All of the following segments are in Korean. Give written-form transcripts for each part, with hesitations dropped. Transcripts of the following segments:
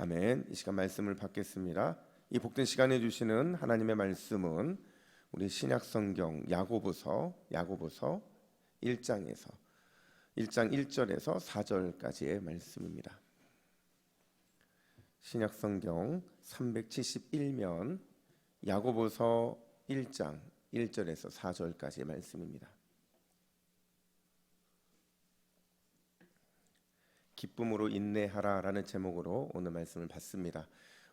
아멘. 이 시간 말씀을 받겠습니다. 이 복된 시간에 주시는 하나님의 말씀은 우리 신약성경 야고보서 1장 1절에서 4절까지의 말씀입니다. 신약성경 371면 야고보서 1장 1절에서 4절까지의 말씀입니다. 기쁨으로 인내하라라는 제목으로 오늘 말씀을 받습니다.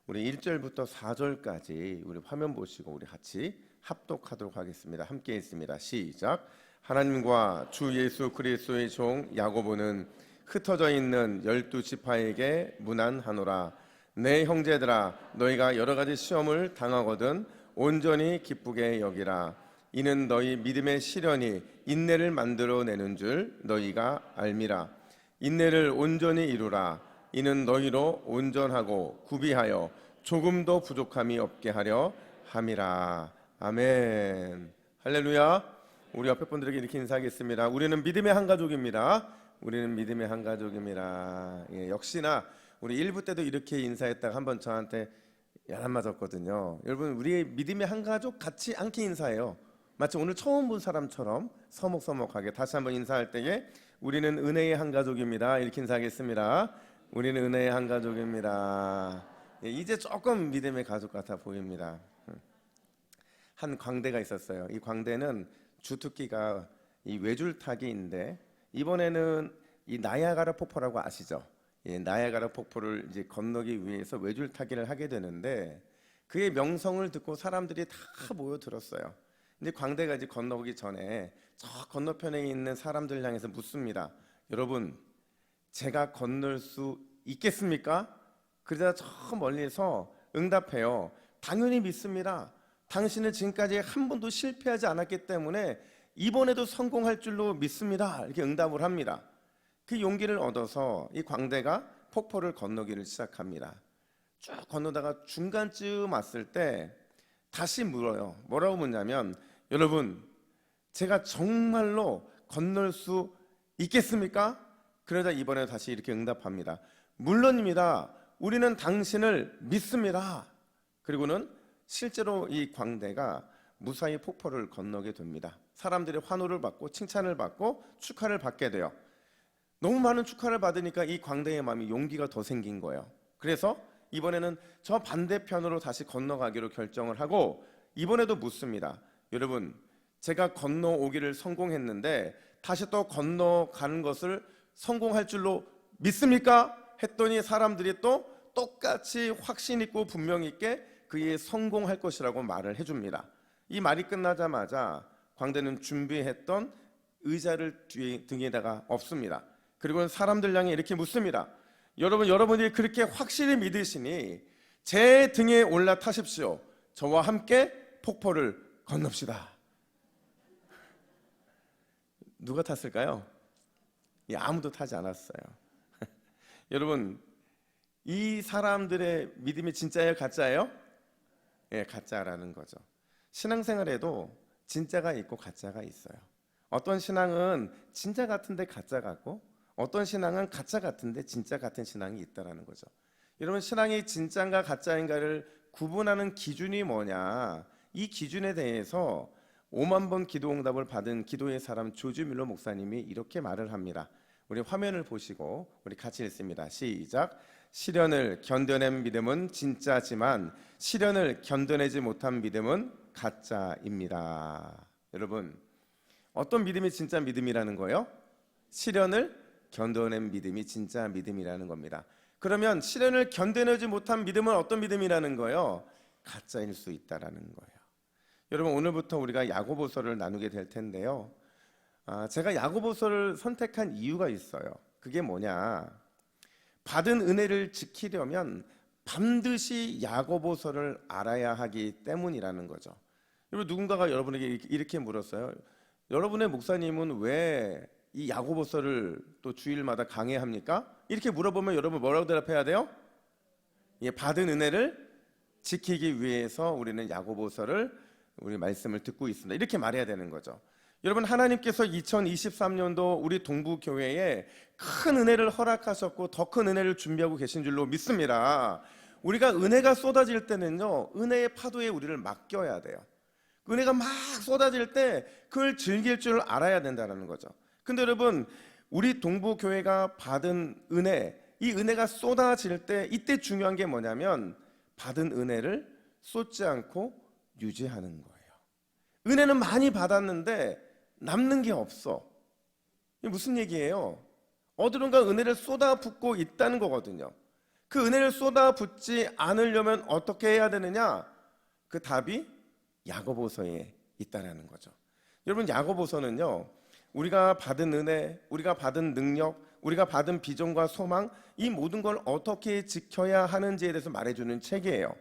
우리 1절부터 4절까지 우리 화면 보시고 우리 같이 합독하도록 하겠습니다. 함께 있습니다. 시작. 하나님과 주 예수 그리스도의 종 야고보는 흩어져 있는 12지파에게 문안하노라. 내 형제들아, 너희가 여러 가지 시험을 당하거든 온전히 기쁘게 여기라. 이는 너희 믿음의 시련이 인내를 만들어내는 줄 너희가 알미라. 인내를 온전히 이루라. 이는 너희로 온전하고 구비하여 조금도 부족함이 없게 하려 함이라. 아멘. 할렐루야. 우리 옆에 분들에게 이렇게 인사하겠습니다. 우리는 믿음의 한 가족입니다. 우리는 믿음의 한 가족입니다. 역시나 우리 1부 때도 이렇게 인사했다가 한번 저한테 야단 맞았거든요. 여러분, 우리의 믿음의 한 가족 같이 않게 인사해요. 마치 오늘 처음 본 사람처럼 서먹서먹하게 다시 한번 인사할 때에 우리는 은혜의 한 가족입니다. 이렇게 인사하겠습니다. 우리는 은혜의 한 가족입니다. 이제 조금 믿음의 가족 같아 보입니다. 한 광대가 있었어요. 이 광대는 주특기가 이 외줄타기인데 이번에는 이 나야가라 폭포라고 아시죠? 나야가라 폭포를 이제 건너기 위해서 외줄타기를 하게 되는데 그의 명성을 듣고 사람들이 다 모여들었어요. 근데 광대가 이제 건너기 전에 저 건너편에 있는 사람들 향해서 묻습니다. 여러분, 제가 건널 수 있겠습니까? 그러자 저 멀리서 응답해요. 당연히 믿습니다. 당신은 지금까지 한 번도 실패하지 않았기 때문에 이번에도 성공할 줄로 믿습니다. 이렇게 응답을 합니다. 그 용기를 얻어서 이 광대가 폭포를 건너기를 시작합니다. 쭉 건너다가 중간쯤 왔을 때 다시 물어요. 뭐라고 묻냐면, 여러분, 제가 정말로 건널 수 있겠습니까? 그러자 이번에 다시 이렇게 응답합니다. 물론입니다. 우리는 당신을 믿습니다. 그리고는 실제로 이 광대가 무사히 폭포를 건너게 됩니다. 사람들의 환호를 받고 칭찬을 받고 축하를 받게 돼요. 너무 많은 축하를 받으니까 이 광대의 마음이 용기가 더 생긴 거예요. 그래서 이번에는 저 반대편으로 다시 건너가기로 결정을 하고 이번에도 묻습니다. 여러분, 제가 건너오기를 성공했는데 다시 또 건너가는 것을 성공할 줄로 믿습니까? 했더니 사람들이 또 똑같이 확신 있고 분명 있게 그의 성공할 것이라고 말을 해줍니다. 이 말이 끝나자마자 광대는 준비했던 의자를 등에다가 엎습니다. 그리고 사람들 향해 이렇게 묻습니다. 여러분들이 그렇게 확실히 믿으시니 제 등에 올라타십시오. 저와 함께 폭포를 건넙시다. 누가 탔을까요? 아무도 타지 않았어요. 여러분, 이 사람들의 믿음이 진짜예요? 가짜예요? 가짜라는 거죠. 신앙생활에도 진짜가 있고 가짜가 있어요. 어떤 신앙은 진짜 같은데 가짜 같고 어떤 신앙은 가짜 같은데 진짜 같은 신앙이 있다라는 거죠. 여러분, 신앙이 진짜인가 가짜인가를 구분하는 기준이 뭐냐? 이 기준에 대해서 5만 번 기도응답을 받은 기도의 사람 조지 뮬러 목사님이 이렇게 말을 합니다. 우리 화면을 보시고 우리 같이 읽습니다. 시작. 시련을 견뎌낸 믿음은 진짜지만 시련을 견뎌내지 못한 믿음은 가짜입니다. 여러분, 어떤 믿음이 진짜 믿음이라는 거예요? 시련을 견뎌낸 믿음이 진짜 믿음이라는 겁니다. 그러면 시련을 견뎌내지 못한 믿음은 어떤 믿음이라는 거예요? 가짜일 수 있다라는 거예요. 여러분, 오늘부터 우리가 야고보서를 나누게 될 텐데요. 제가 야고보서를 선택한 이유가 있어요. 그게 뭐냐? 받은 은혜를 지키려면 반드시 야고보서를 알아야 하기 때문이라는 거죠. 여러분, 누군가가 여러분에게 이렇게 물었어요. 여러분의 목사님은 왜 이 야고보서를 또 주일마다 강해합니까? 이렇게 물어보면 여러분 뭐라고 대답해야 돼요? 받은 은혜를 지키기 위해서 우리는 야고보서를 우리 말씀을 듣고 있습니다. 이렇게 말해야 되는 거죠. 여러분, 하나님께서 2023년도 우리 동부교회에 큰 은혜를 허락하셨고 더 큰 은혜를 준비하고 계신 줄로 믿습니다. 우리가 은혜가 쏟아질 때는요, 은혜의 파도에 우리를 맡겨야 돼요. 은혜가 막 쏟아질 때 그걸 즐길 줄 알아야 된다는 거죠. 근데 여러분, 우리 동부교회가 받은 은혜, 이 은혜가 쏟아질 때 이때 중요한 게 뭐냐면 받은 은혜를 쏟지 않고 유지하는 거예요. 은혜는 많이 받았는데 남는 게 없어. 이게 무슨 얘기예요? 어디론가 은혜를 쏟아붓고 있다는 거거든요. 그 은혜를 쏟아붓지 않으려면 어떻게 해야 되느냐? 그 답이 야고보서에 있다라는 거죠. 여러분, 야고보서는요, 우리가 받은 은혜, 우리가 받은 능력, 우리가 받은 비전과 소망, 이 모든 걸 어떻게 지켜야 하는지에 대해서 말해주는 책이에요.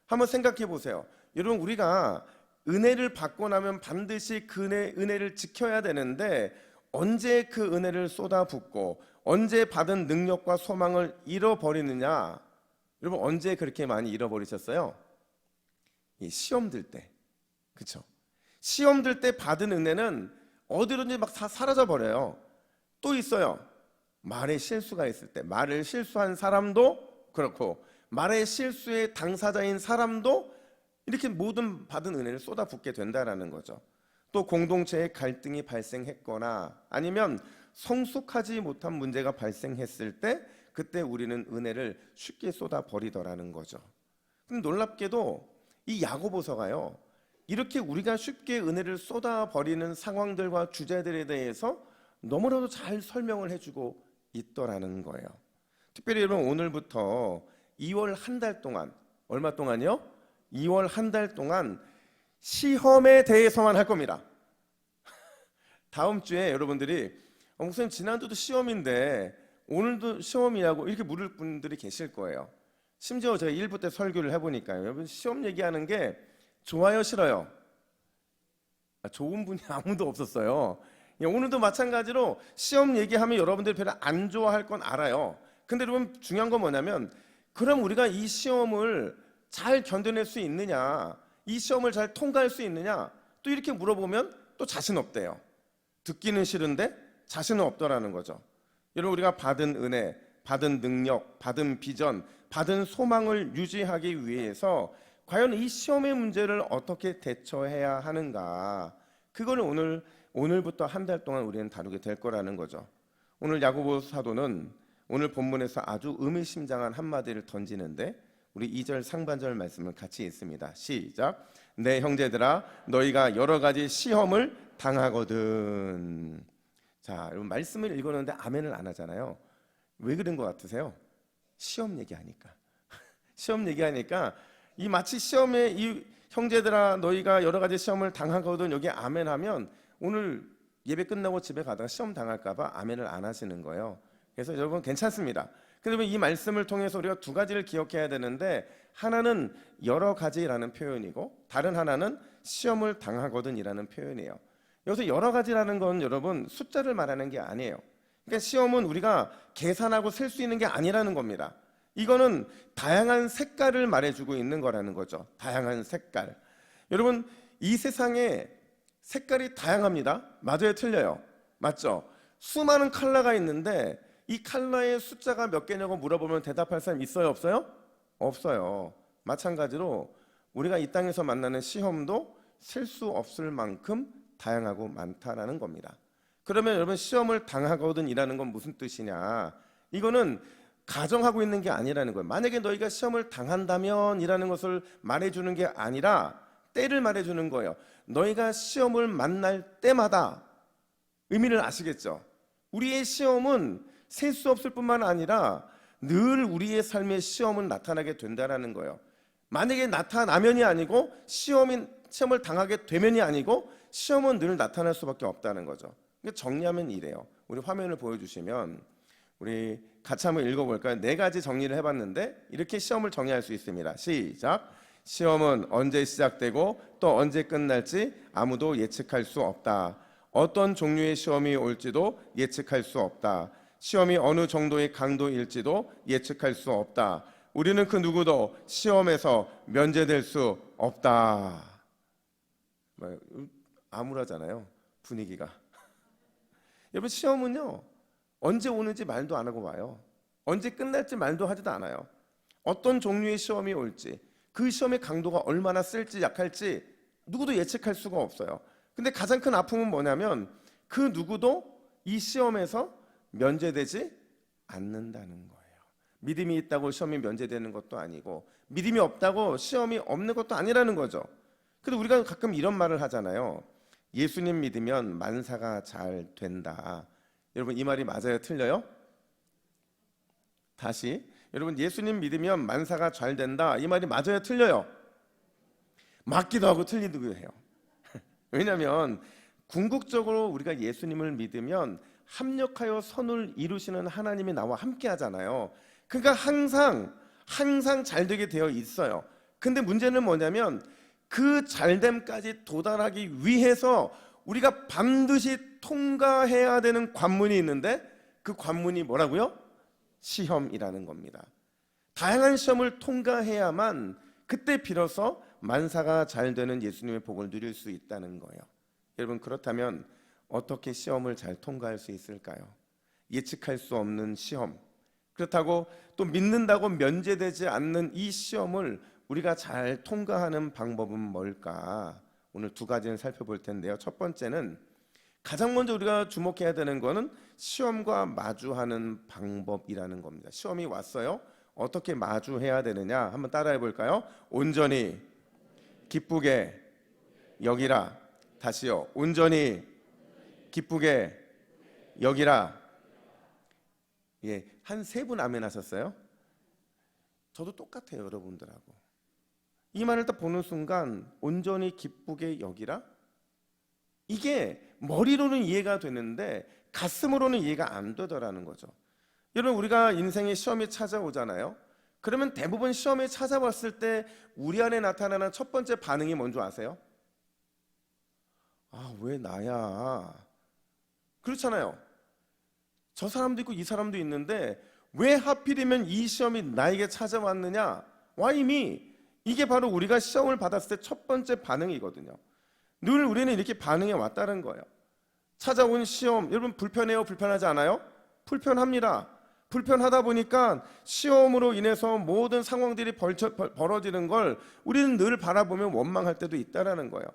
한번 생각해 보세요. 여러분, 우리가 은혜를 받고 나면 반드시 그 은혜를 지켜야 되는데 언제 그 은혜를 쏟아붓고 언제 받은 능력과 소망을 잃어버리느냐? 여러분, 언제 그렇게 많이 잃어버리셨어요? 시험 들 때. 그렇죠? 시험 들 때 받은 은혜는 어디로든지 막 다 사라져 버려요. 또 있어요. 말에 실수가 있을 때, 말을 실수한 사람도 그렇고 말의 실수의 당사자인 사람도 이렇게 모든 받은 은혜를 쏟아붓게 된다라는 거죠. 또 공동체에 갈등이 발생했거나 아니면 성숙하지 못한 문제가 발생했을 때 그때 우리는 은혜를 쉽게 쏟아버리더라는 거죠. 근데 놀랍게도 이 야고보서가요, 이렇게 우리가 쉽게 은혜를 쏟아버리는 상황들과 주제들에 대해서 너무나도 잘 설명을 해주고 있더라는 거예요. 특별히 여러분, 오늘부터 2월 한 달 동안, 얼마 동안요? 2월 한 달 동안 시험에 대해서만 할 겁니다. 다음 주에 여러분들이 목사님, 지난주도 시험인데 오늘도 시험이냐고 이렇게 물을 분들이 계실 거예요. 심지어 제가 1부 때 설교를 해보니까요, 여러분, 시험 얘기하는 게 좋아요, 싫어요? 좋은 분이 아무도 없었어요. 오늘도 마찬가지로 시험 얘기하면 여러분들이 별로 안 좋아할 건 알아요. 근데 여러분, 중요한 건 뭐냐면 그럼 우리가 이 시험을 잘 견뎌낼 수 있느냐, 이 시험을 잘 통과할 수 있느냐, 또 이렇게 물어보면 또 자신 없대요. 듣기는 싫은데 자신은 없더라는 거죠. 여러분, 우리가 받은 은혜, 받은 능력, 받은 비전, 받은 소망을 유지하기 위해서 과연 이 시험의 문제를 어떻게 대처해야 하는가, 그걸 오늘부터 한 달 동안 우리는 다루게 될 거라는 거죠. 오늘 야고보 사도는 오늘 본문에서 아주 의미심장한 한마디를 던지는데 우리 2절 상반절 말씀을 같이 읽습니다. 시작. 내 형제들아, 너희가 여러 가지 시험을 당하거든. 자, 여러분, 말씀을 읽었는데 아멘을 안 하잖아요. 왜 그런 것 같으세요? 시험 얘기하니까. 시험 얘기하니까 이 마치 시험에 이 형제들아 너희가 여러 가지 시험을 당하거든, 여기 아멘하면 오늘 예배 끝나고 집에 가다가 시험 당할까 봐 아멘을 안 하시는 거예요. 그래서 여러분, 괜찮습니다. 그러면 이 말씀을 통해서 우리가 두 가지를 기억해야 되는데, 하나는 여러 가지라는 표현이고 다른 하나는 시험을 당하거든이라는 표현이에요. 여기서 여러 가지라는 건 여러분 숫자를 말하는 게 아니에요. 그러니까 시험은 우리가 계산하고 셀 수 있는 게 아니라는 겁니다. 이거는 다양한 색깔을 말해주고 있는 거라는 거죠. 다양한 색깔. 여러분, 이 세상에 색깔이 다양합니다. 맞아요, 틀려요? 맞죠? 수많은 컬러가 있는데 이 컬러의 숫자가 몇 개냐고 물어보면 대답할 사람 있어요, 없어요? 없어요. 마찬가지로 우리가 이 땅에서 만나는 시험도 셀 수 없을 만큼 다양하고 많다라는 겁니다. 그러면 여러분, 시험을 당하거든이라는 건 무슨 뜻이냐? 이거는 가정하고 있는 게 아니라는 거예요. 만약에 너희가 시험을 당한다면 이라는 것을 말해주는 게 아니라 때를 말해주는 거예요. 너희가 시험을 만날 때마다, 의미를 아시겠죠? 우리의 시험은 셀 수 없을 뿐만 아니라 늘 우리의 삶의 시험은 나타나게 된다는 거예요. 만약에 나타나면이 아니고 시험을 당하게 되면이 아니고 시험은 늘 나타날 수밖에 없다는 거죠. 정리하면 이래요. 우리 화면을 보여주시면 우리 같이 한번 읽어볼까요? 4가지 정리를 해봤는데 이렇게 시험을 정리할 수 있습니다. 시작. 시험은 언제 시작되고 또 언제 끝날지 아무도 예측할 수 없다. 어떤 종류의 시험이 올지도 예측할 수 없다. 시험이 어느 정도의 강도일지도 예측할 수 없다. 우리는 그 누구도 시험에서 면제될 수 없다. 암울하잖아요. 분위기가. 여러분 시험은요 언제 오는지 말도 안 하고 와요. 언제 끝날지 말도 하지도 않아요. 어떤 종류의 시험이 올지, 그 시험의 강도가 얼마나 쓸지 약할지 누구도 예측할 수가 없어요. 근데 가장 큰 아픔은 뭐냐면 그 누구도 이 시험에서 면제되지 않는다는 거예요. 믿음이 있다고 시험이 면제되는 것도 아니고 믿음이 없다고 시험이 없는 것도 아니라는 거죠. 근데 우리가 가끔 이런 말을 하잖아요. 예수님 믿으면 만사가 잘 된다. 여러분 이 말이 맞아요? 틀려요? 다시 여러분 예수님 믿으면 만사가 잘 된다. 이 말이 맞아요? 틀려요? 맞기도 하고 틀리기도 해요. 왜냐하면 궁극적으로 우리가 예수님을 믿으면 합력하여 선을 이루시는 하나님이 나와 함께 하잖아요. 그러니까 항상 잘 되게 되어 있어요. 근데 문제는 뭐냐면 그 잘됨까지 도달하기 위해서 우리가 반드시 통과해야 되는 관문이 있는데 그 관문이 뭐라고요? 시험이라는 겁니다. 다양한 시험을 통과해야만 그때 비로소 만사가 잘 되는 예수님의 복을 누릴 수 있다는 거예요. 여러분 그렇다면 어떻게 시험을 잘 통과할 수 있을까요? 예측할 수 없는 시험, 그렇다고 또 믿는다고 면제되지 않는 이 시험을 우리가 잘 통과하는 방법은 뭘까? 오늘 두 가지는 살펴볼 텐데요. 첫 번째는 가장 먼저 우리가 주목해야 되는 거는 시험과 마주하는 방법이라는 겁니다. 시험이 왔어요. 어떻게 마주해야 되느냐? 한번 따라해 볼까요? 온전히 기쁘게 여기라. 다시요. 온전히 기쁘게 여기라. 예, 한 세 분 아멘 하셨어요? 저도 똑같아요, 여러분들하고. 이 말을 딱 보는 순간 온전히 기쁘게 여기라? 이게 머리로는 이해가 되는데 가슴으로는 이해가 안 되더라는 거죠. 여러분 우리가 인생에 시험이 찾아오잖아요. 그러면 대부분 시험이 찾아왔을 때 우리 안에 나타나는 첫 번째 반응이 뭔지 아세요? 아, 왜 나야? 그렇잖아요. 저 사람도 있고 이 사람도 있는데 왜 하필이면 이 시험이 나에게 찾아왔느냐? Why me? 이게 바로 우리가 시험을 받았을 때 첫 번째 반응이거든요. 늘 우리는 이렇게 반응해 왔다는 거예요. 찾아온 시험, 여러분 불편해요? 불편하지 않아요? 불편합니다. 불편하다 보니까 시험으로 인해서 모든 상황들이 벌어지는 걸 우리는 늘 바라보면 원망할 때도 있다라는 거예요.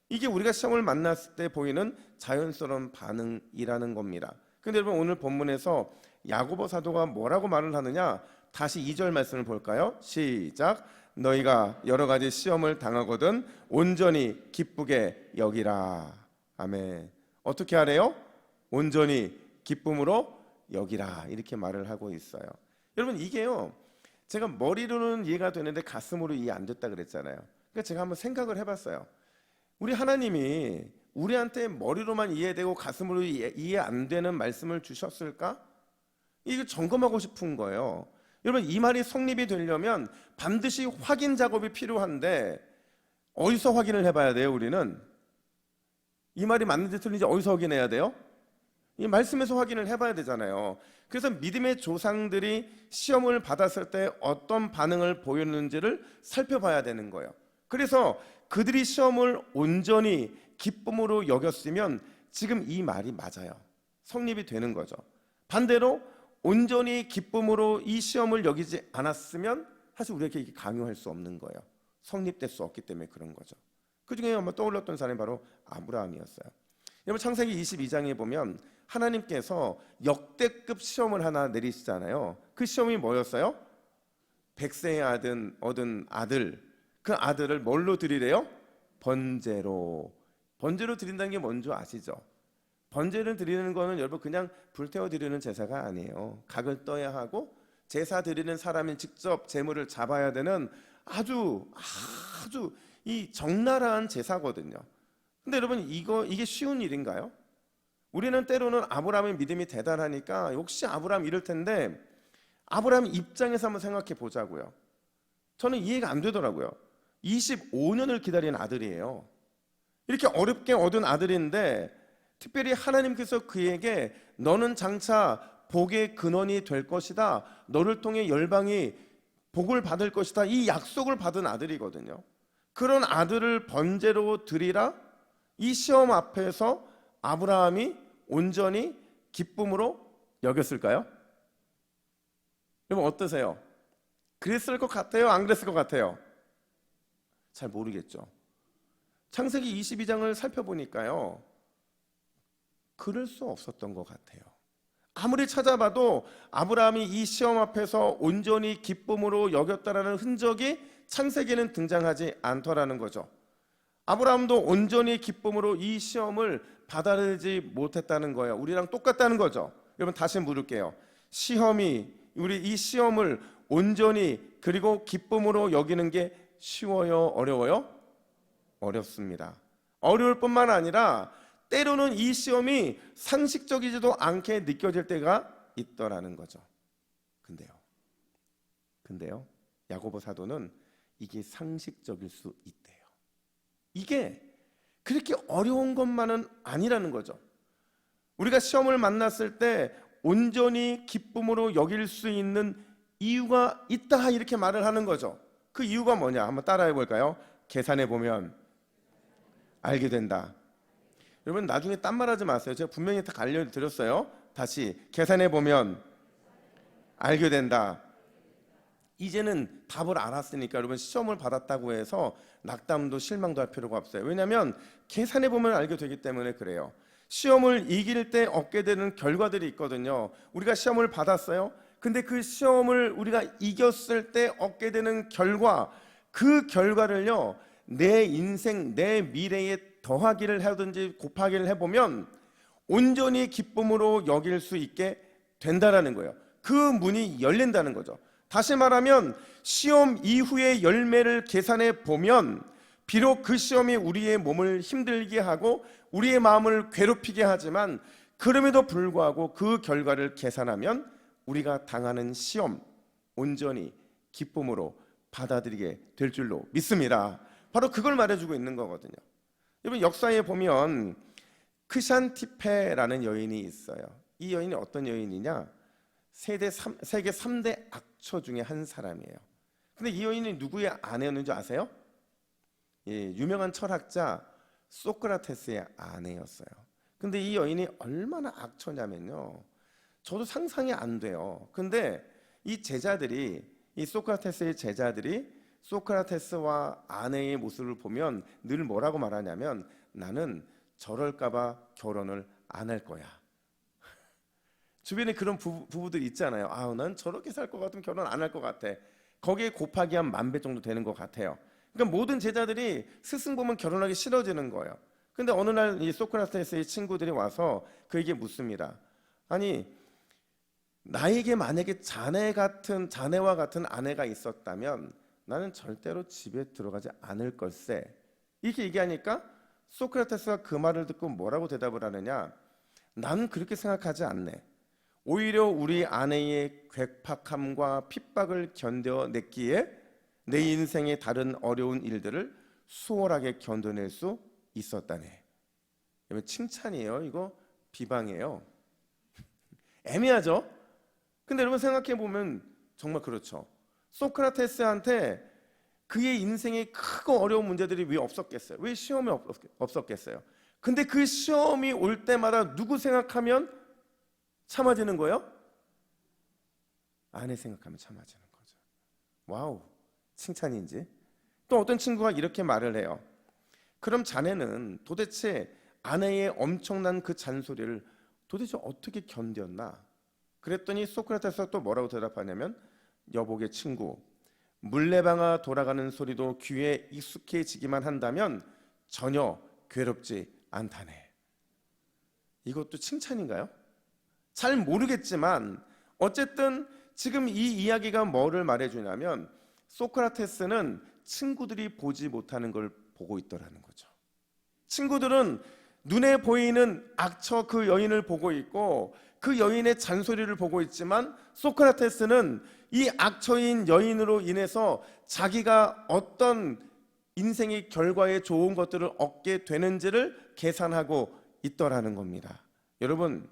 이게 우리가 시험을 만났을 때 보이는 자연스러운 반응이라는 겁니다. 근데 여러분 오늘 본문에서 야고보 사도가 뭐라고 말을 하느냐? 다시 2절 말씀을 볼까요? 시작. 너희가 여러 가지 시험을 당하거든 온전히 기쁘게 여기라. 아멘. 어떻게 하래요? 온전히 기쁨으로 여기라. 이렇게 말을 하고 있어요. 여러분 이게요, 제가 머리로는 이해가 되는데 가슴으로 이해 안 됐다 그랬잖아요. 그러니까 제가 한번 생각을 해봤어요. 우리 하나님이 우리한테 머리로만 이해되고 가슴으로 이해 안 되는 말씀을 주셨을까? 이거 점검하고 싶은 거예요. 여러분 이 말이 성립이 되려면 반드시 확인 작업이 필요한데 어디서 확인을 해봐야 돼요? 우리는 이 말이 맞는지 틀린지 어디서 확인해야 돼요? 이 말씀에서 확인을 해봐야 되잖아요. 그래서 믿음의 조상들이 시험을 받았을 때 어떤 반응을 보였는지를 살펴봐야 되는 거예요. 그래서 그들이 시험을 온전히 기쁨으로 여겼으면 지금 이 말이 맞아요. 성립이 되는 거죠. 반대로 온전히 기쁨으로 이 시험을 여기지 않았으면 사실 우리에게 이게 강요할 수 없는 거예요. 성립될 수 없기 때문에 그런 거죠. 그 중에 아마 떠올랐던 사람이 바로 아브라함이었어요. 여러분 창세기 22장에 보면 하나님께서 역대급 시험을 하나 내리시잖아요. 그 시험이 뭐였어요? 백세의 얻은 아들, 그 아들을 뭘로 드리래요? 번제로. 번제로 드린다는 게 뭔지 아시죠? 번제를 드리는 거는 여러분 그냥 불태워 드리는 제사가 아니에요. 각을 떠야 하고 제사 드리는 사람이 직접 제물을 잡아야 되는 아주 이 적나라한 제사거든요. 근데 여러분 이게 쉬운 일인가요? 우리는 때로는 아브라함의 믿음이 대단하니까 역시 아브라함 이럴 텐데 아브라함 입장에서 한번 생각해 보자고요. 저는 이해가 안 되더라고요. 25년을 기다린 아들이에요. 이렇게 어렵게 얻은 아들인데 특별히 하나님께서 그에게 너는 장차 복의 근원이 될 것이다. 너를 통해 열방이 복을 받을 것이다. 이 약속을 받은 아들이거든요. 그런 아들을 번제로 드리라? 이 시험 앞에서 아브라함이 온전히 기쁨으로 여겼을까요? 여러분 어떠세요? 그랬을 것 같아요? 안 그랬을 것 같아요? 잘 모르겠죠. 창세기 22장을 살펴보니까요, 그럴 수 없었던 것 같아요. 아무리 찾아봐도 아브라함이 이 시험 앞에서 온전히 기쁨으로 여겼다라는 흔적이 창세기에는 등장하지 않더라는 거죠. 아브라함도 온전히 기쁨으로 이 시험을 받아들이지 못했다는 거예요. 우리랑 똑같다는 거죠. 여러분 다시 물을게요. 우리 이 시험을 온전히 그리고 기쁨으로 여기는 게 쉬워요? 어려워요? 어렵습니다. 어려울 뿐만 아니라 때로는 이 시험이 상식적이지도 않게 느껴질 때가 있더라는 거죠. 근데요, 야고보 사도는 이게 상식적일 수 있대요. 이게 그렇게 어려운 것만은 아니라는 거죠. 우리가 시험을 만났을 때 온전히 기쁨으로 여길 수 있는 이유가 있다, 이렇게 말을 하는 거죠. 그 이유가 뭐냐? 한번 따라해 볼까요? 계산해 보면 알게 된다. 여러분 나중에 딴 말 하지 마세요. 제가 분명히 다 알려드렸어요. 다시 계산해 보면 알게 된다. 이제는 답을 알았으니까 여러분 시험을 받았다고 해서 낙담도 실망도 할 필요가 없어요. 왜냐하면 계산해 보면 알게 되기 때문에 그래요. 시험을 이길 때 얻게 되는 결과들이 있거든요. 우리가 시험을 받았어요. 근데 그 시험을 우리가 이겼을 때 얻게 되는 결과, 그 결과를요, 내 인생, 내 미래에 더하기를 하든지 곱하기를 해보면 온전히 기쁨으로 여길 수 있게 된다라는 거예요. 그 문이 열린다는 거죠. 다시 말하면 시험 이후의 열매를 계산해 보면 비록 그 시험이 우리의 몸을 힘들게 하고 우리의 마음을 괴롭히게 하지만 그럼에도 불구하고 그 결과를 계산하면 우리가 당하는 시험 온전히 기쁨으로 받아들이게 될 줄로 믿습니다. 바로 그걸 말해주고 있는 거거든요. 여러분 역사에 보면 크샨티페라는 여인이 있어요. 이 여인이 어떤 여인이냐? 세계 3대 악처 중에 한 사람이에요. 근데 이 여인이 누구의 아내였는지 아세요? 예, 유명한 철학자 소크라테스의 아내였어요. 근데 이 여인이 얼마나 악처냐면요, 저도 상상이 안 돼요. 근데 이 소크라테스의 제자들이 소크라테스와 아내의 모습을 보면 늘 뭐라고 말하냐면, 나는 저럴까봐 결혼을 안 할 거야. 주변에 그런 부부들 있잖아요. 난 저렇게 살 것 같으면 결혼 안 할 것 같아. 거기에 곱하기 한 10,000배 정도 되는 것 같아요. 그러니까 모든 제자들이 스승 보면 결혼하기 싫어지는 거예요. 근데 어느 날 이 소크라테스의 친구들이 와서 그에게 묻습니다. 아니, 나에게 만약에 자네와 같은 아내가 있었다면 나는 절대로 집에 들어가지 않을 걸세. 이렇게 얘기하니까 소크라테스가 그 말을 듣고 뭐라고 대답을 하느냐? 나는 그렇게 생각하지 않네. 오히려 우리 아내의 괴팍함과 핍박을 견뎌냈기에 내 인생의 다른 어려운 일들을 수월하게 견뎌낼 수 있었다네. 이거 칭찬이에요? 이거 비방이에요? 애매하죠? 근데 여러분 생각해 보면 정말 그렇죠. 소크라테스한테 그의 인생에 크고 어려운 문제들이 왜 없었겠어요? 왜 시험이 없었겠어요? 근데 그 시험이 올 때마다 누구 생각하면 참아지는 거예요? 아내 생각하면 참아지는 거죠. 와우, 칭찬인지. 또 어떤 친구가 이렇게 말을 해요. 그럼 자네는 도대체 아내의 엄청난 그 잔소리를 도대체 어떻게 견뎠나? 그랬더니 소크라테스가 또 뭐라고 대답하냐면, 여복의 친구, 물레방아 돌아가는 소리도 귀에 익숙해지기만 한다면 전혀 괴롭지 않다네. 이것도 칭찬인가요? 잘 모르겠지만 어쨌든 지금 이 이야기가 뭐를 말해주냐면, 소크라테스는 친구들이 보지 못하는 걸 보고 있더라는 거죠. 친구들은 눈에 보이는 악처 그 여인을 보고 있고 그 여인의 잔소리를 보고 있지만, 소크라테스는 이 악처인 여인으로 인해서 자기가 어떤 인생의 결과에 좋은 것들을 얻게 되는지를 계산하고 있더라는 겁니다. 여러분,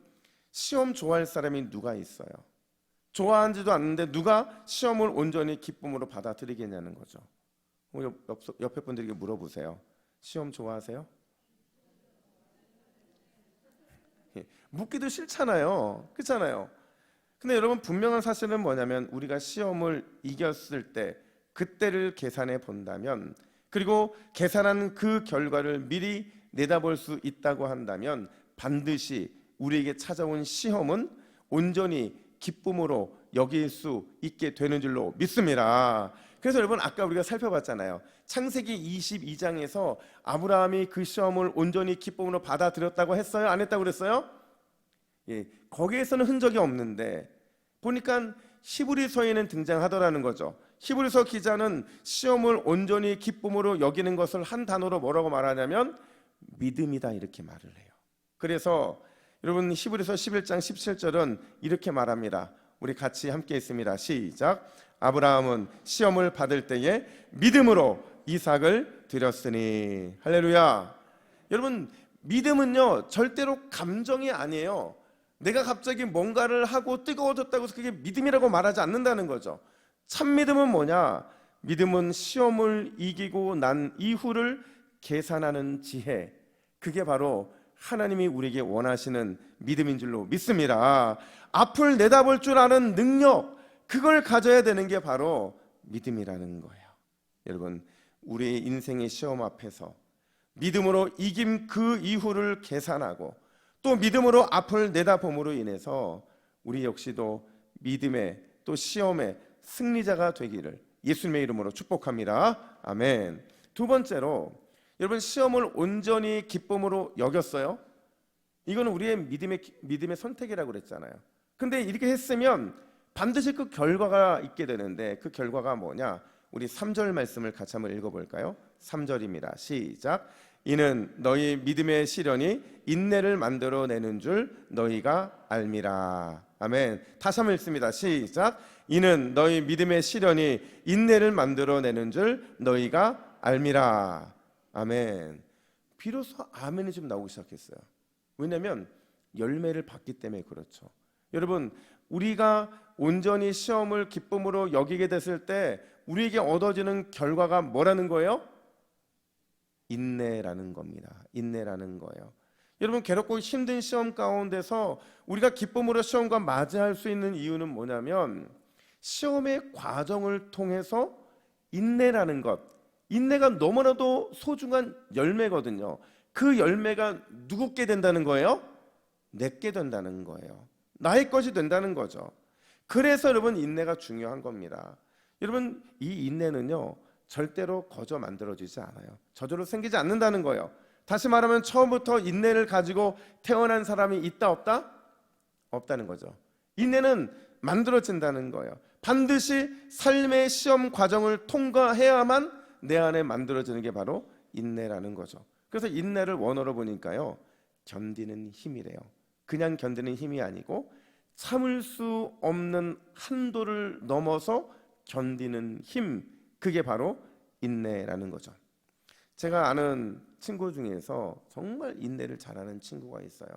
시험 좋아할 사람이 누가 있어요? 좋아하지도 않는데 누가 시험을 온전히 기쁨으로 받아들이겠냐는 거죠. 옆에 분들에게 물어보세요. 시험 좋아하세요? 묻기도 싫잖아요. 그렇잖아요. 근데 여러분, 분명한 사실은 뭐냐면 우리가 시험을 이겼을 때 그때를 계산해 본다면, 그리고 계산한 그 결과를 미리 내다볼 수 있다고 한다면 반드시 우리에게 찾아온 시험은 온전히 기쁨으로 여길 수 있게 되는 줄로 믿습니다. 그래서 여러분, 아까 우리가 살펴봤잖아요. 창세기 22장에서 아브라함이 그 시험을 온전히 기쁨으로 받아들였다고 했어요? 안 했다고 그랬어요? 예, 거기에서는 흔적이 없는데 보니까 히브리서에는 등장하더라는 거죠. 히브리서 기자는 시험을 온전히 기쁨으로 여기는 것을 한 단어로 뭐라고 말하냐면 믿음이다, 이렇게 말을 해요. 그래서 여러분, 히브리서 11장 17절은 이렇게 말합니다. 우리 같이 함께 있습니다. 시작. 아브라함은 시험을 받을 때에 믿음으로 이삭을 드렸으니. 할렐루야. 여러분, 믿음은요 절대로 감정이 아니에요. 내가 갑자기 뭔가를 하고 뜨거워졌다고 해서 그게 믿음이라고 말하지 않는다는 거죠. 참 믿음은 뭐냐? 믿음은 시험을 이기고 난 이후를 계산하는 지혜, 그게 바로 하나님이 우리에게 원하시는 믿음인 줄로 믿습니다. 앞을 내다볼 줄 아는 능력, 그걸 가져야 되는 게 바로 믿음이라는 거예요. 여러분, 우리의 인생의 시험 앞에서 믿음으로 이긴 그 이후를 계산하고 또 믿음으로 앞을 내다봄으로 인해서 우리 역시도 믿음의 또 시험의 승리자가 되기를 예수님의 이름으로 축복합니다. 아멘. 두 번째로, 여러분, 시험을 온전히 기쁨으로 여겼어요. 이거는 우리의 믿음의 선택이라고 그랬잖아요. 근데 이렇게 했으면 반드시 그 결과가 있게 되는데 그 결과가 뭐냐? 우리 3절 말씀을 같이 한번 읽어볼까요? 3절입니다. 시작. 이는 너희 믿음의 시련이 인내를 만들어내는 줄 너희가 알미라. 아멘. 다시 한번 읽습니다. 시작. 이는 너희 믿음의 시련이 인내를 만들어내는 줄 너희가 알미라. 아멘. 비로소 아멘이 좀 나오기 시작했어요. 왜냐하면 열매를 받기 때문에 그렇죠. 여러분, 우리가 온전히 시험을 기쁨으로 여기게 됐을 때 우리에게 얻어지는 결과가 뭐라는 거예요? 인내라는 겁니다. 인내라는 거예요. 여러분, 괴롭고 힘든 시험 가운데서 우리가 기쁨으로 시험과 맞이할 수 있는 이유는 뭐냐면 시험의 과정을 통해서 인내라는 것, 인내가 너무나도 소중한 열매거든요. 그 열매가 누구께 된다는 거예요? 내게 된다는 거예요. 나의 것이 된다는 거죠. 그래서 여러분, 인내가 중요한 겁니다. 여러분, 이 인내는요 절대로 거저 만들어지지 않아요. 저절로 생기지 않는다는 거예요. 다시 말하면 처음부터 인내를 가지고 태어난 사람이 있다 없다? 없다는 거죠. 인내는 만들어진다는 거예요. 반드시 삶의 시험 과정을 통과해야만 내 안에 만들어지는 게 바로 인내라는 거죠. 그래서 인내를 원어로 보니까요 견디는 힘이래요. 그냥 견디는 힘이 아니고 참을 수 없는 한도를 넘어서 견디는 힘, 그게 바로 인내라는 거죠. 제가 아는 친구 중에서 정말 인내를 잘하는 친구가 있어요.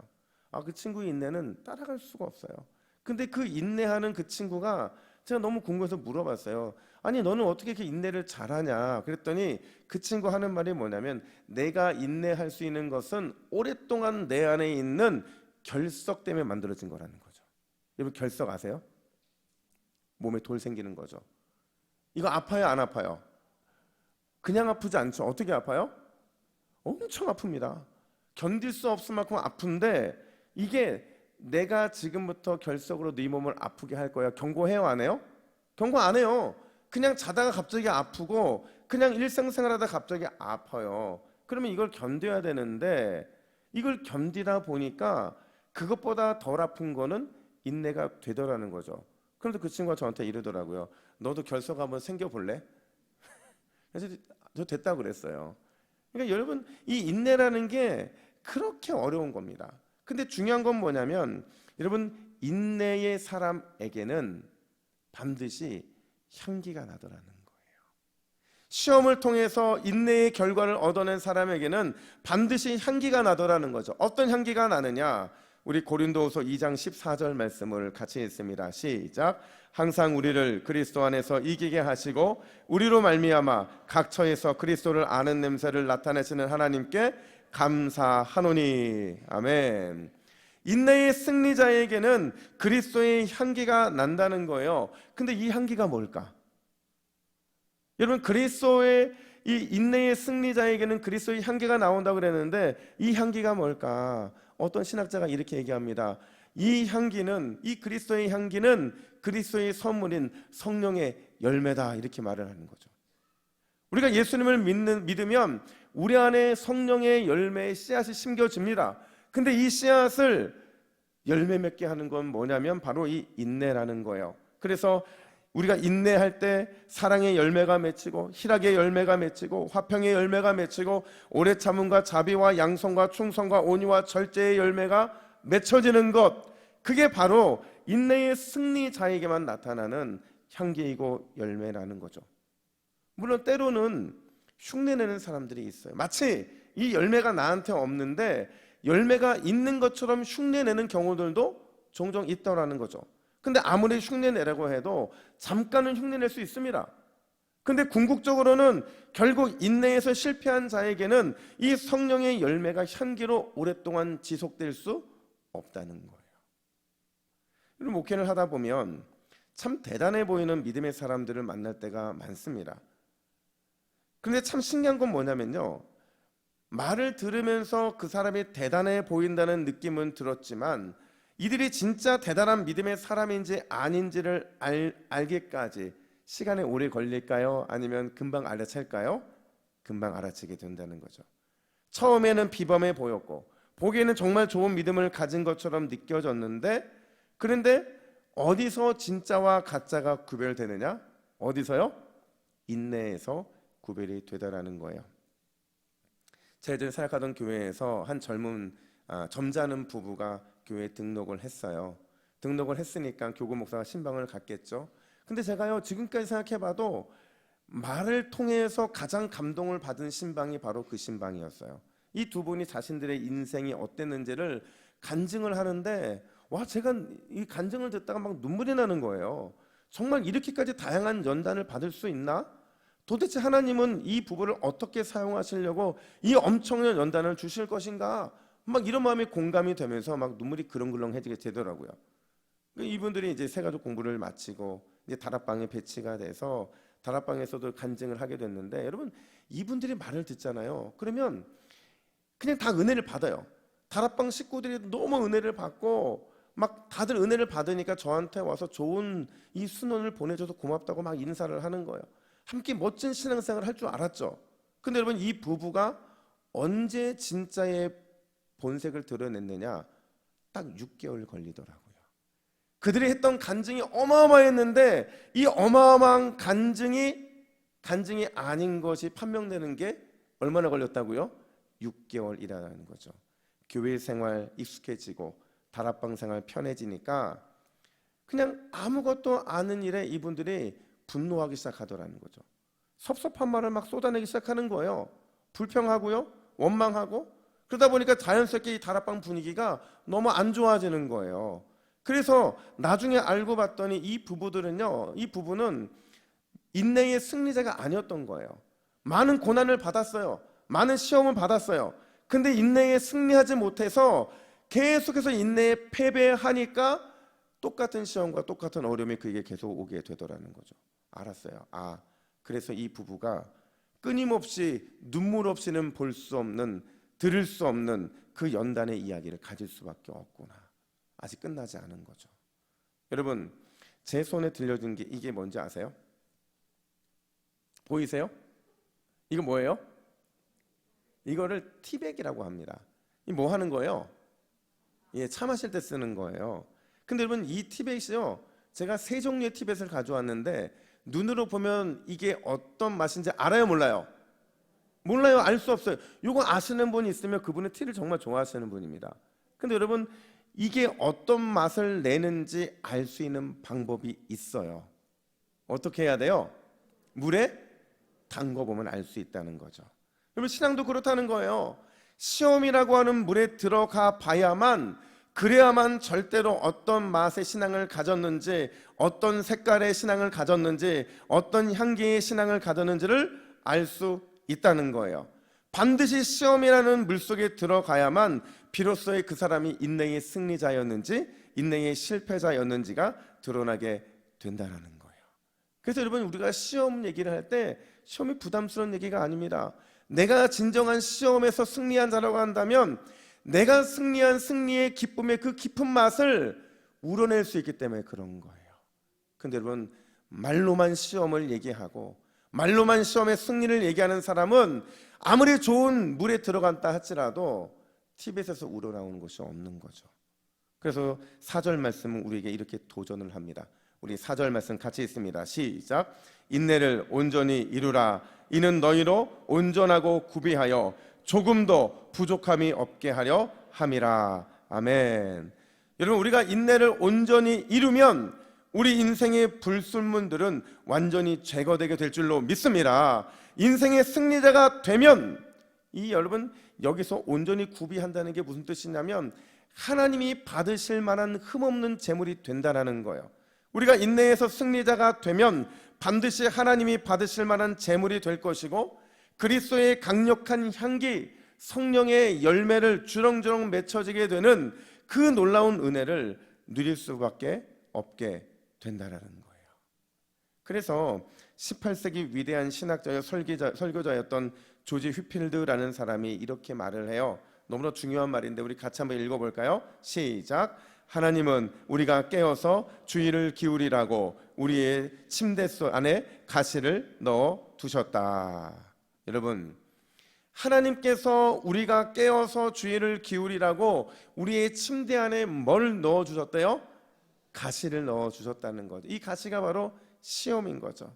그 친구의 인내는 따라갈 수가 없어요. 근데 그 인내하는 그 친구가 제가 너무 궁금해서 물어봤어요. 아니, 너는 어떻게 이렇게 인내를 잘하냐? 그랬더니 그 친구 하는 말이 뭐냐면 내가 인내할 수 있는 것은 오랫동안 내 안에 있는 결석 때문에 만들어진 거라는 거죠. 여러분, 결석 아세요? 몸에 돌 생기는 거죠. 이거 아파요, 안 아파요? 그냥 아프지 않죠. 어떻게 아파요? 엄청 아픕니다. 견딜 수 없을 만큼 아픈데 이게 내가 지금부터 결석으로 네 몸을 아프게 할 거야, 경고해요, 안 해요? 경고 안 해요. 그냥 자다가 갑자기 아프고 그냥 일상생활하다가 갑자기 아파요. 그러면 이걸 견뎌야 되는데 이걸 견디다 보니까 그것보다 덜 아픈 거는 인내가 되더라는 거죠. 그런데 그 친구가 저한테 이러더라고요. 너도 결석 한번 생겨볼래? 그래서 저 됐다고 그랬어요. 그러니까 여러분, 이 인내라는 게 그렇게 어려운 겁니다. 근데 중요한 건 뭐냐면 여러분, 인내의 사람에게는 반드시 향기가 나더라는 거예요. 시험을 통해서 인내의 결과를 얻어낸 사람에게는 반드시 향기가 나더라는 거죠. 어떤 향기가 나느냐? 우리 고린도후서 2장 14절 말씀을 같이 읽습니다. 시작. 항상 우리를 그리스도 안에서 이기게 하시고 우리로 말미암아 각 처에서 그리스도를 아는 냄새를 나타내시는 하나님께 감사하노니. 아멘. 인내의 승리자에게는 그리스도의 향기가 난다는 거예요. 근데 이 향기가 뭘까? 여러분, 그리스도의 이 인내의 승리자에게는 그리스도의 향기가 나온다고 그랬는데 이 향기가 뭘까? 어떤 신학자가 이렇게 얘기합니다. 이 향기는, 이 그리스도의 향기는 그리스도의 선물인 성령의 열매다, 이렇게 말을 하는 거죠. 우리가 예수님을 믿으면 우리 안에 성령의 열매의 씨앗이 심겨집니다. 근데 이 씨앗을 열매 맺게 하는 건 뭐냐면 바로 이 인내라는 거예요. 그래서 우리가 인내할 때 사랑의 열매가 맺히고 희락의 열매가 맺히고 화평의 열매가 맺히고 오래 참음과 자비와 양성과 충성과 온유와 절제의 열매가 맺혀지는 것, 그게 바로 인내의 승리자에게만 나타나는 향기이고 열매라는 거죠. 물론 때로는 흉내내는 사람들이 있어요. 마치 이 열매가 나한테 없는데 열매가 있는 것처럼 흉내내는 경우들도 종종 있다라는 거죠. 근데 아무리 흉내내라고 해도 잠깐은 흉내낼 수 있습니다. 근데 궁극적으로는 결국 인내에서 실패한 자에게는 이 성령의 열매가 향기로 오랫동안 지속될 수 없다는 거예요. 이런 목회를 하다 보면 참 대단해 보이는 믿음의 사람들을 만날 때가 많습니다. 그런데 참 신기한 건 뭐냐면요, 말을 들으면서 그 사람이 대단해 보인다는 느낌은 들었지만 이들이 진짜 대단한 믿음의 사람인지 아닌지를 알기까지 시간이 오래 걸릴까요? 아니면 금방 알아챌까요? 금방 알아채게 된다는 거죠. 처음에는 비범해 보였고 보기에는 정말 좋은 믿음을 가진 것처럼 느껴졌는데, 그런데 어디서 진짜와 가짜가 구별되느냐? 어디서요? 인내에서 구별이 되더라는 거예요. 제가 예전에 생각하던 교회에서 한 젊은 점잖은 부부가 교회에 등록을 했어요. 등록을 했으니까 교구 목사가 신방을 갖겠죠. 근데 제가요, 지금까지 생각해봐도 말을 통해서 가장 감동을 받은 신방이 바로 그 신방이었어요. 이 두 분이 자신들의 인생이 어땠는지를 간증을 하는데, 와, 제가 이 간증을 듣다가 막 눈물이 나는 거예요. 정말 이렇게까지 다양한 연단을 받을 수 있나? 도대체 하나님은 이 부부를 어떻게 사용하시려고 이 엄청난 연단을 주실 것인가? 막 이런 마음이 공감이 되면서 막 눈물이 그렁그렁해지게 되더라고요. 이분들이 이제 새가족 공부를 마치고 이제 다락방에 배치가 돼서 다락방에서도 간증을 하게 됐는데, 여러분, 이분들이 말을 듣잖아요. 그러면 그냥 다 은혜를 받아요. 다락방 식구들이 너무 은혜를 받고 막 다들 은혜를 받으니까 저한테 와서 좋은 이 순원을 보내줘서 고맙다고 막 인사를 하는 거예요. 함께 멋진 신앙생활을 할 줄 알았죠. 근데 여러분, 이 부부가 언제 진짜의 본색을 드러냈느냐? 딱 6개월 걸리더라고요. 그들이 했던 간증이 어마어마했는데 이 어마어마한 간증이 아닌 것이 판명되는 게 얼마나 걸렸다고요? 6개월이라는 거죠. 교회 생활 익숙해지고 다락방 생활 편해지니까 그냥 아무것도 아는 일에 이분들이 분노하기 시작하더라는 거죠. 섭섭한 말을 막 쏟아내기 시작하는 거예요. 불평하고요, 원망하고. 그러다 보니까 자연스럽게 이 다락방 분위기가 너무 안 좋아지는 거예요. 그래서 나중에 알고 봤더니 이 부부는 인내의 승리자가 아니었던 거예요. 많은 고난을 받았어요. 많은 시험을 받았어요. 근데 인내에 승리하지 못해서 계속해서 인내에 패배하니까 똑같은 시험과 똑같은 어려움이 그에게 계속 오게 되더라는 거죠. 알았어요. 그래서 이 부부가 끊임없이 눈물 없이는 볼 수 없는, 들을 수 없는 그 연단의 이야기를 가질 수밖에 없구나. 아직 끝나지 않은 거죠. 여러분, 제 손에 들려준 게 이게 뭔지 아세요? 보이세요? 이거 뭐예요? 이거를 티백이라고 합니다. 이 뭐 하는 거예요? 차 마실 때 쓰는 거예요. 근데 여러분, 이 티백이요, 제가 세 종류의 티백을 가져왔는데 눈으로 보면 이게 어떤 맛인지 알아요, 몰라요? 몰라요. 알 수 없어요. 이거 아시는 분이 있으면 그분은 티를 정말 좋아하시는 분입니다. 근데 여러분, 이게 어떤 맛을 내는지 알 수 있는 방법이 있어요. 어떻게 해야 돼요? 물에 담궈보면 알 수 있다는 거죠. 여러분, 신앙도 그렇다는 거예요. 시험이라고 하는 물에 들어가 봐야만, 그래야만 절대로 어떤 맛의 신앙을 가졌는지, 어떤 색깔의 신앙을 가졌는지, 어떤 향기의 신앙을 가졌는지를 알 수 있다는 거예요. 반드시 시험이라는 물속에 들어가야만 비로소의 그 사람이 인내의 승리자였는지 인내의 실패자였는지가 드러나게 된다라는 거예요. 그래서 여러분, 우리가 시험 얘기를 할 때 시험이 부담스러운 얘기가 아닙니다. 내가 진정한 시험에서 승리한 자라고 한다면 내가 승리한 승리의 기쁨의 그 깊은 맛을 우러낼 수 있기 때문에 그런 거예요. 근데 여러분, 말로만 시험을 얘기하고 말로만 시험의 승리를 얘기하는 사람은 아무리 좋은 물에 들어간다 할지라도 티벳에서 우러나오는 것이 없는 거죠. 그래서 4절 말씀은 우리에게 이렇게 도전을 합니다. 우리 4절 말씀 같이 읽습니다. 시작. 인내를 온전히 이루라. 이는 너희로 온전하고 구비하여 조금도 부족함이 없게 하려 함이라. 아멘. 여러분, 우리가 인내를 온전히 이루면 우리 인생의 불순물들은 완전히 제거되게 될 줄로 믿습니다. 인생의 승리자가 되면, 여러분, 여기서 온전히 구비한다는 게 무슨 뜻이냐면 하나님이 받으실 만한 흠없는 재물이 된다는 거예요. 우리가 인내에서 승리자가 되면 반드시 하나님이 받으실 만한 재물이 될 것이고, 그리스도의 강력한 향기, 성령의 열매를 주렁주렁 맺혀지게 되는 그 놀라운 은혜를 누릴 수밖에 없게 된다는 거예요. 그래서 18세기 위대한 신학자여 설교자였던 조지 휘필드라는 사람이 이렇게 말을 해요. 너무나 중요한 말인데 우리 같이 한번 읽어볼까요? 시작. 하나님은 우리가 깨어서 주의를 기울이라고 우리의 침대 안에 가시를 넣어 두셨다. 여러분, 하나님께서 우리가 깨어서 주의를 기울이라고 우리의 침대 안에 뭘 넣어 주셨대요? 가시를 넣어 주셨다는 거죠. 이 가시가 바로 시험인 거죠.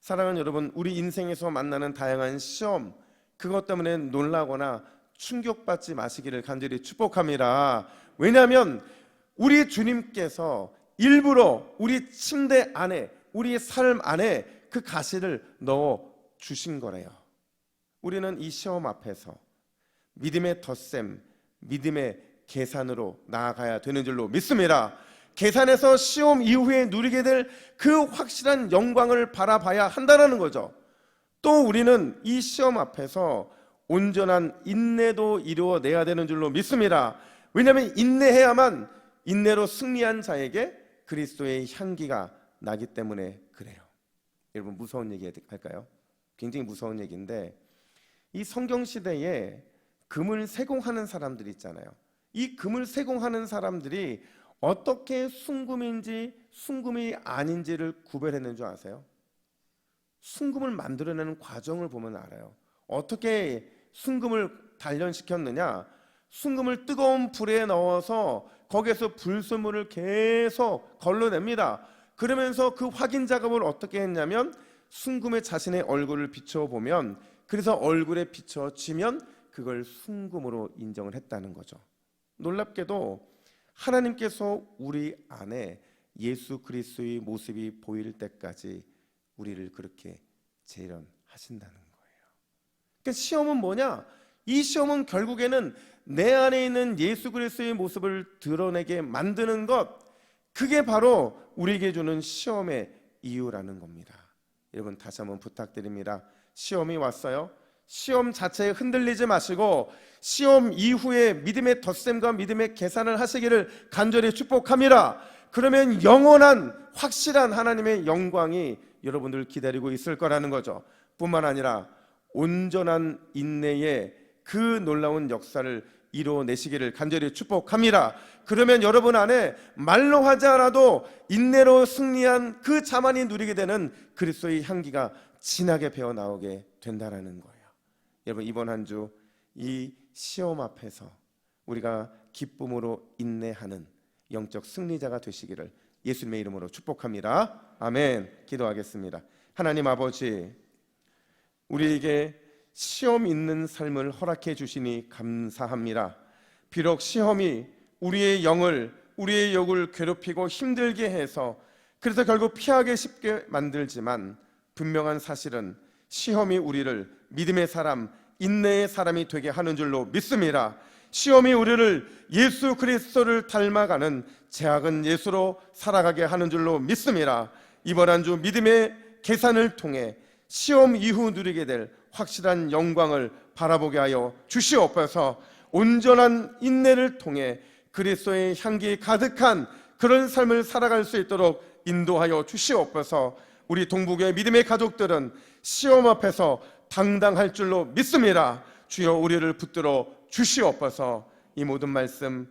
사랑하는 여러분, 우리 인생에서 만나는 다양한 시험, 그것 때문에 놀라거나 충격받지 마시기를 간절히 축복합니다. 왜냐하면 우리 주님께서 일부러 우리 침대 안에, 우리 삶 안에 그 가시를 넣어 주신 거래요. 우리는 이 시험 앞에서 믿음의 덧셈, 믿음의 계산으로 나아가야 되는 줄로 믿습니다. 계산에서 시험 이후에 누리게 될 그 확실한 영광을 바라봐야 한다는 거죠. 또 우리는 이 시험 앞에서 온전한 인내도 이루어내야 되는 줄로 믿습니다. 왜냐하면 인내해야만 인내로 승리한 자에게 그리스도의 향기가 나기 때문에 그래요. 여러분, 무서운 얘기 할까요? 굉장히 무서운 얘기인데, 이 성경시대에 금을 세공하는 사람들이 있잖아요. 이 금을 세공하는 사람들이 어떻게 순금인지 순금이 아닌지를 구별했는 줄 아세요? 순금을 만들어내는 과정을 보면 알아요. 어떻게 순금을 단련시켰느냐? 순금을 뜨거운 불에 넣어서 거기에서 불순물을 계속 걸러냅니다. 그러면서 그 확인 작업을 어떻게 했냐면 순금에 자신의 얼굴을 비춰보면, 그래서 얼굴에 비춰지면 그걸 순금으로 인정을 했다는 거죠. 놀랍게도 하나님께서 우리 안에 예수 그리스도의 모습이 보일 때까지 우리를 그렇게 재련하신다는 거예요. 그러니까 시험은 뭐냐? 이 시험은 결국에는 내 안에 있는 예수 그리스도의 모습을 드러내게 만드는 것, 그게 바로 우리에게 주는 시험의 이유라는 겁니다. 여러분, 다시 한번 부탁드립니다. 시험이 왔어요. 시험 자체에 흔들리지 마시고 시험 이후에 믿음의 덧셈과 믿음의 계산을 하시기를 간절히 축복합니다. 그러면 영원한 확실한 하나님의 영광이 여러분들 기다리고 있을 거라는 거죠. 뿐만 아니라 온전한 인내의 그 놀라운 역사를 이루어내시기를 간절히 축복합니다. 그러면 여러분 안에 말로 하지 않아도 인내로 승리한 그 자만이 누리게 되는 그리스도의 향기가 진하게 배어나오게 된다는 거예요. 여러분, 이번 한 주 이 시험 앞에서 우리가 기쁨으로 인내하는 영적 승리자가 되시기를 예수님의 이름으로 축복합니다. 아멘. 기도하겠습니다. 하나님 아버지, 우리에게 시험 있는 삶을 허락해 주시니 감사합니다. 비록 시험이 우리의 영을, 우리의 욕을 괴롭히고 힘들게 해서 그래서 결국 피하기 쉽게 만들지만, 분명한 사실은 시험이 우리를 믿음의 사람, 인내의 사람이 되게 하는 줄로 믿습니다. 시험이 우리를 예수 그리스도를 닮아가는 제약은 예수로 살아가게 하는 줄로 믿습니다. 이번 한 주 믿음의 계산을 통해 시험 이후 누리게 될 확실한 영광을 바라보게 하여 주시옵소서. 온전한 인내를 통해 그리스도의 향기 가득한 그런 삶을 살아갈 수 있도록 인도하여 주시옵소서. 우리 동북교회 믿음의 가족들은 시험 앞에서 당당할 줄로 믿습니다. 주여 우리를 붙들어 주시옵소서. 이 모든 말씀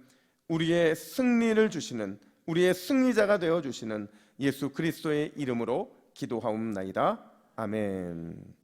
우리의 승리를 주시는, 우리의 승리자가 되어 주시는 예수 그리스도의 이름으로 기도하옵나이다. 아멘.